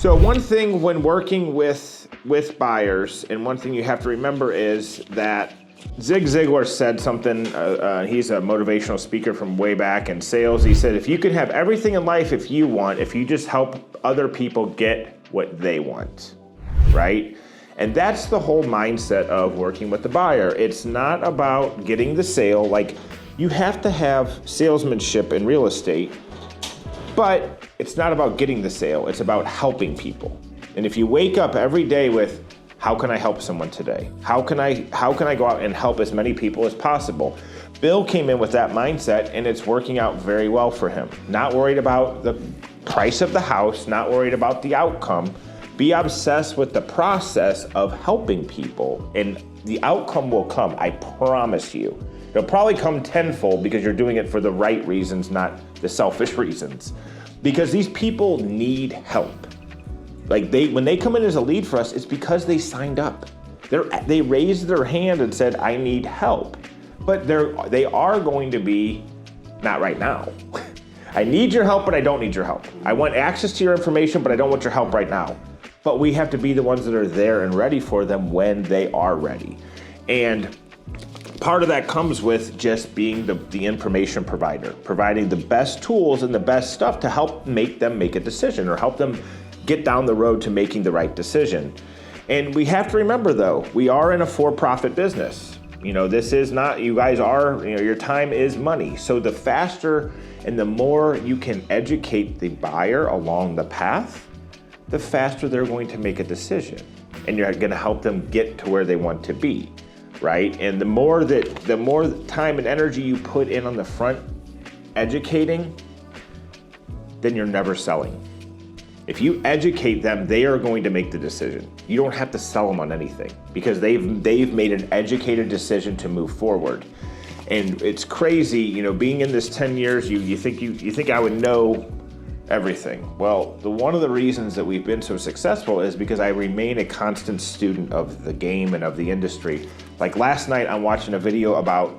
So one thing when working with buyers, and one thing you have to remember is that Zig Ziglar said something, he's a motivational speaker from way back in sales. He said, if you could have everything in life if you just help other people get what they want, right? And that's the whole mindset of working with the buyer. It's not about getting the sale. Like, you have to have salesmanship in real estate, but it's not about getting the sale. It's about helping people. And if you wake up every day with, how can I help someone today? How can I go out and help as many people as possible? Bill came in with that mindset, and it's working out very well for him. Not worried about the price of the house, not worried about the outcome. Be obsessed with the process of helping people, and the outcome will come, I promise you. It'll probably come tenfold because you're doing it for the right reasons, not the selfish reasons. Because these people need help. Like, when they come in as a lead for us, it's because they signed up. They raised their hand and said, I need help. But they are going to be, not right now. I need your help, but I don't need your help. I want access to your information, but I don't want your help right now. But we have to be the ones that are there and ready for them when they are ready. And part of that comes with just being the information provider, providing the best tools and the best stuff to help them make a decision, or help them get down the road to making the right decision. And we have to remember, though, we are in a for-profit business. This is not, you guys are, your time is money. So the faster and the more you can educate the buyer along the path, the faster they're going to make a decision. And you're going to help them get to where they want to be, right? And the more time and energy you put in on the front educating, then you're never selling. If you educate them, they are going to make the decision. You don't have to sell them on anything because they've made an educated decision to move forward. And it's crazy, being in this 10 years, you think I would know everything. Well, one of the reasons that we've been so successful is because I remain a constant student of the game and of the industry. Like last night, I'm watching a video about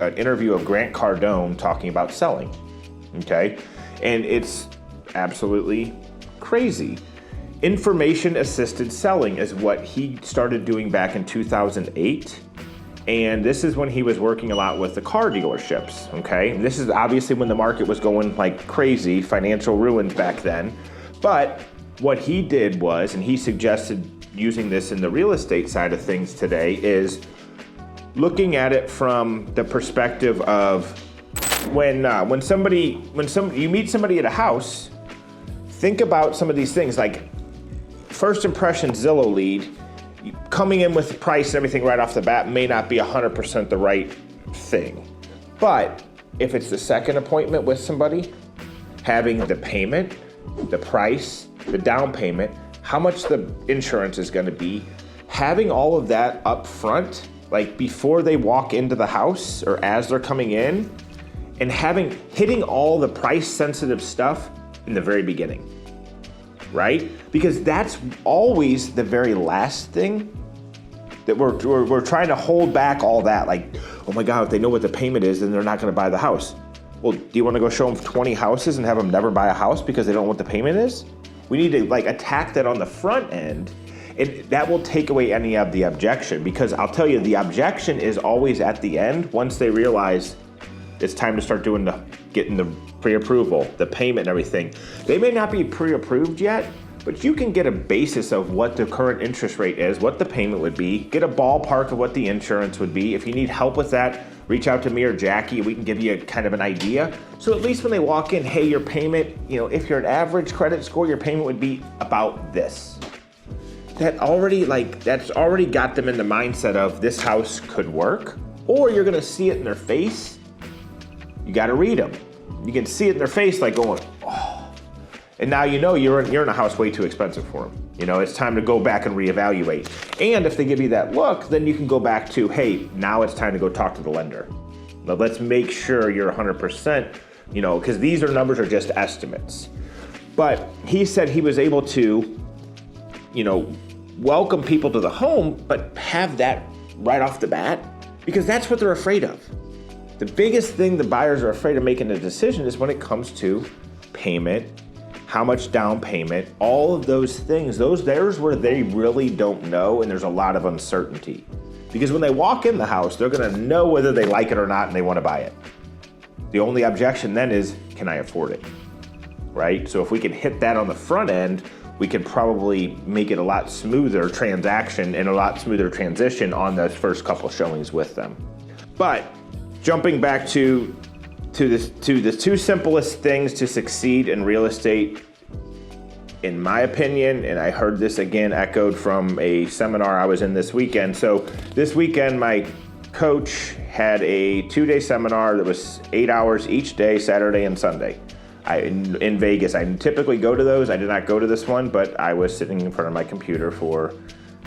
an interview of Grant Cardone talking about selling, okay? And it's absolutely crazy. Information assisted selling is what he started doing back in 2008. And this is when he was working a lot with the car dealerships, okay? And this is obviously when the market was going like crazy, financial ruins back then. But what he did was, and he suggested using this in the real estate side of things today, is looking at it from the perspective of when you meet somebody at a house, think about some of these things, like first impression Zillow lead, coming in with the price and everything right off the bat may not be 100% the right thing. But if it's the second appointment with somebody, having the payment, the price, the down payment, how much the insurance is going to be, having all of that up front, like before they walk into the house or as they're coming in, and hitting all the price sensitive stuff in the very beginning, right? Because that's always the very last thing that we're trying to hold back all that. Like, oh my God, if they know what the payment is, then they're not going to buy the house. Well, do you want to go show them 20 houses and have them never buy a house because they don't know what the payment is? We need to attack that on the front end, and that will take away any of the objection, because I'll tell you, the objection is always at the end once they realize it's time to start getting the pre-approval, the payment and everything. They may not be pre-approved yet, but you can get a basis of what the current interest rate is, what the payment would be, get a ballpark of what the insurance would be. If you need help with that, reach out to me or Jackie. We can give you kind of an idea. So at least when they walk in, hey, your payment, if you're an average credit score, your payment would be about this. That's already got them in the mindset of this house could work, or you're gonna see it in their face. You gotta read them. You can see it in their face like going, oh. And now you're in a house way too expensive for them. It's time to go back and reevaluate. And if they give you that look, then you can go back to, hey, now it's time to go talk to the lender. Now let's make sure you're 100%, because these numbers are just estimates. But he said he was able to, welcome people to the home, but have that right off the bat, because that's what they're afraid of. The biggest thing the buyers are afraid of making a decision is when it comes to payment, how much down payment, all of those things, there's where they really don't know, and there's a lot of uncertainty. Because when they walk in the house, they're gonna know whether they like it or not and they wanna buy it. The only objection then is, can I afford it, right? So if we can hit that on the front end, we could probably make it a lot smoother transaction and a lot smoother transition on those first couple showings with them. But jumping back to the two simplest things to succeed in real estate, in my opinion, and I heard this again echoed from a seminar I was in this weekend. So this weekend, my coach had a 2-day seminar that was 8 hours each day, Saturday and Sunday. In Vegas. I typically go to those. I did not go to this one, but I was sitting in front of my computer for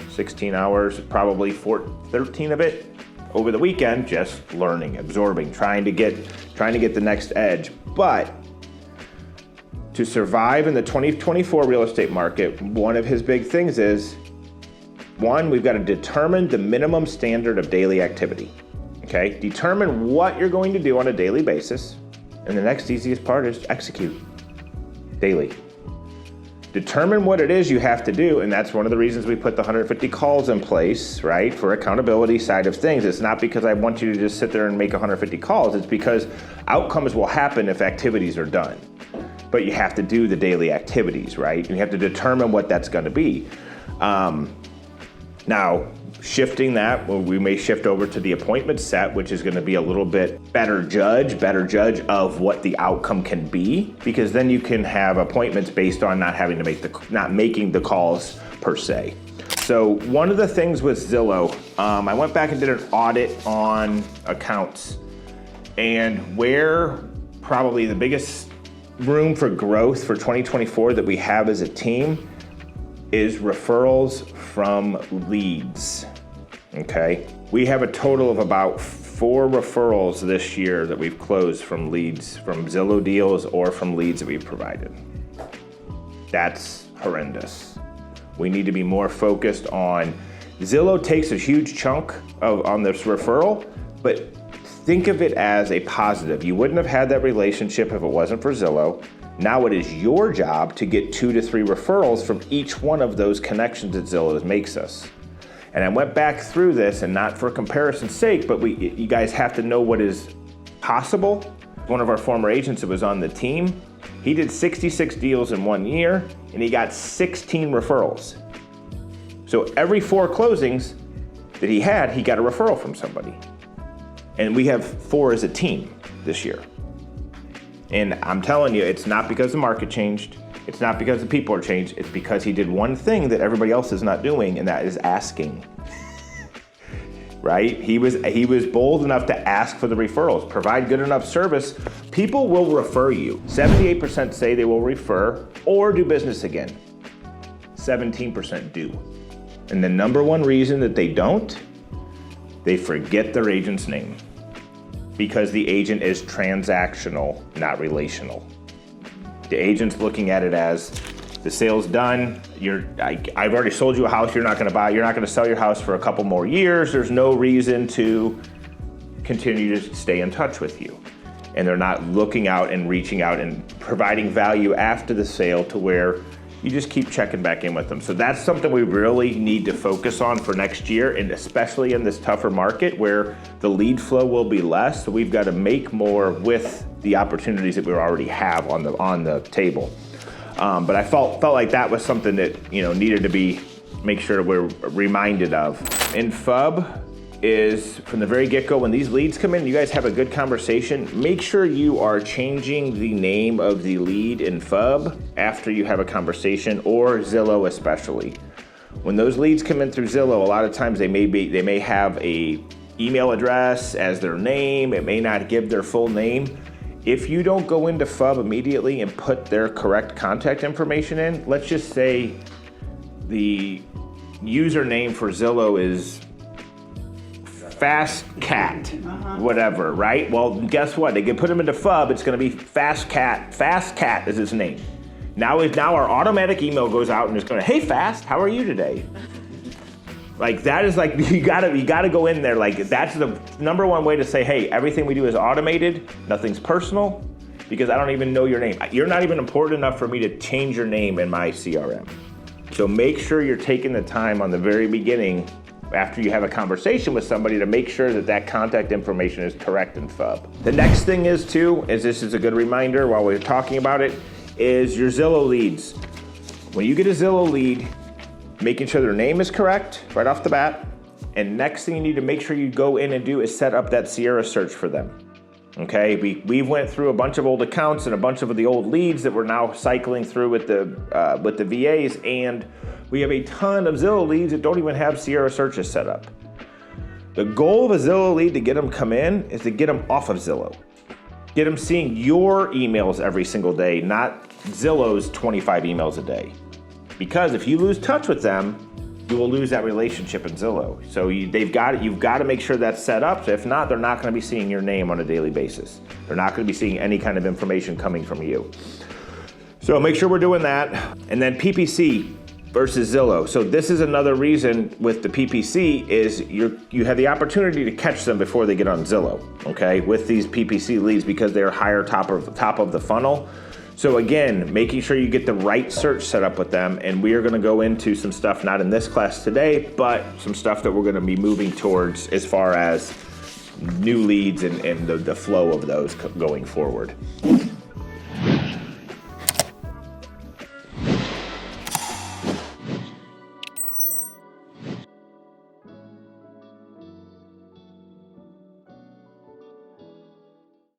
16 hours, probably 13 of it over the weekend, just learning, absorbing, trying to get the next edge. But to survive in the 2024 real estate market, one of his big things is, one, we've got to determine the minimum standard of daily activity. Okay? Determine what you're going to do on a daily basis. And the next easiest part is execute daily. Determine what it is you have to do, and that's one of the reasons we put the 150 calls in place, right, for accountability side of things. It's not because I want you to just sit there and make 150 calls. It's because outcomes will happen if activities are done. But you have to do the daily activities, right? And you have to determine what that's going to be. Now, shifting that, well, we may shift over to the appointment set, which is going to be a little bit better judge of what the outcome can be, because then you can have appointments based on not making the calls per se. So one of the things with Zillow, I went back and did an audit on accounts, and where probably the biggest room for growth for 2024 that we have as a team is referrals from leads. Okay, we have a total of about 4 referrals this year that we've closed from leads, from Zillow deals or from leads that we've provided. That's horrendous. We need to be more focused on, Zillow takes a huge chunk on this referral, but think of it as a positive. You wouldn't have had that relationship if it wasn't for Zillow. Now it is your job to get 2 to 3 referrals from each one of those connections that Zillow makes us. And I went back through this, and not for comparison's sake, but you guys have to know what is possible. One of our former agents that was on the team, he did 66 deals in 1 year, and he got 16 referrals. So every 4 closings that he got a referral from somebody. And we have 4 as a team this year. And I'm telling you, it's not because the market changed. It's not because the people are changed. It's because he did one thing that everybody else is not doing, and that is asking. Right? He was bold enough to ask for the referrals, provide good enough service. People will refer you. 78% say they will refer or do business again. 17% do. And the number one reason that they don't, they forget their agent's name. Because the agent is transactional, not relational. The agent's looking at it as, the sale's done, I've already sold you a house, you're not gonna sell your house for a couple more years, there's no reason to continue to stay in touch with you. And they're not looking out and reaching out and providing value after the sale to where you just keep checking back in with them. So that's something we really need to focus on for next year, and especially in this tougher market where the lead flow will be less. So we've got to make more with the opportunities that we already have on the table. But I felt like that was something that needed to be make sure we're reminded of. In FUB is from the very get-go, when these leads come in, you guys have a good conversation, make sure you are changing the name of the lead in FUB after you have a conversation, or Zillow especially. When those leads come in through Zillow, a lot of times they may have a email address as their name, it may not give their full name. If you don't go into FUB immediately and put their correct contact information in, let's just say the username for Zillow is Fast Cat, whatever, right? Well, guess what? They can put them into FUB, it's gonna be Fast Cat. Fast Cat is his name. Now our automatic email goes out and it's going, hey Fast, how are you today? Like that is like, you gotta go in there. Like that's the number one way to say, hey, everything we do is automated, nothing's personal. because I don't even know your name. You're not even important enough for me to change your name in my CRM. So make sure you're taking the time on the very beginning after you have a conversation with somebody to make sure that that contact information is correct in FUB. The next thing is too, is this is a good reminder while we're talking about it, is your Zillow leads. When you get a Zillow lead, making sure their name is correct right off the bat, and next thing you need to make sure you go in and do is set up that Sierra search for them. Okay, we went through a bunch of old accounts and a bunch of the old leads that we're now cycling through with the VAs, and we have a ton of Zillow leads that don't even have Sierra searches set up. The goal of a Zillow lead to get them come in is to get them off of Zillow. Get them seeing your emails every single day, not Zillow's 25 emails a day. Because if you lose touch with them, you will lose that relationship in Zillow. So you've got to make sure that's set up. So if not, they're not going to be seeing your name on a daily basis. They're not going to be seeing any kind of information coming from you. So make sure we're doing that. And then PPC versus Zillow. So this is another reason with the PPC is you have the opportunity to catch them before they get on Zillow, okay, with these PPC leads because they're higher top of the funnel. So again, making sure you get the right search set up with them, and we are gonna go into some stuff, not in this class today, but some stuff that we're gonna be moving towards as far as new leads and the flow of those going forward.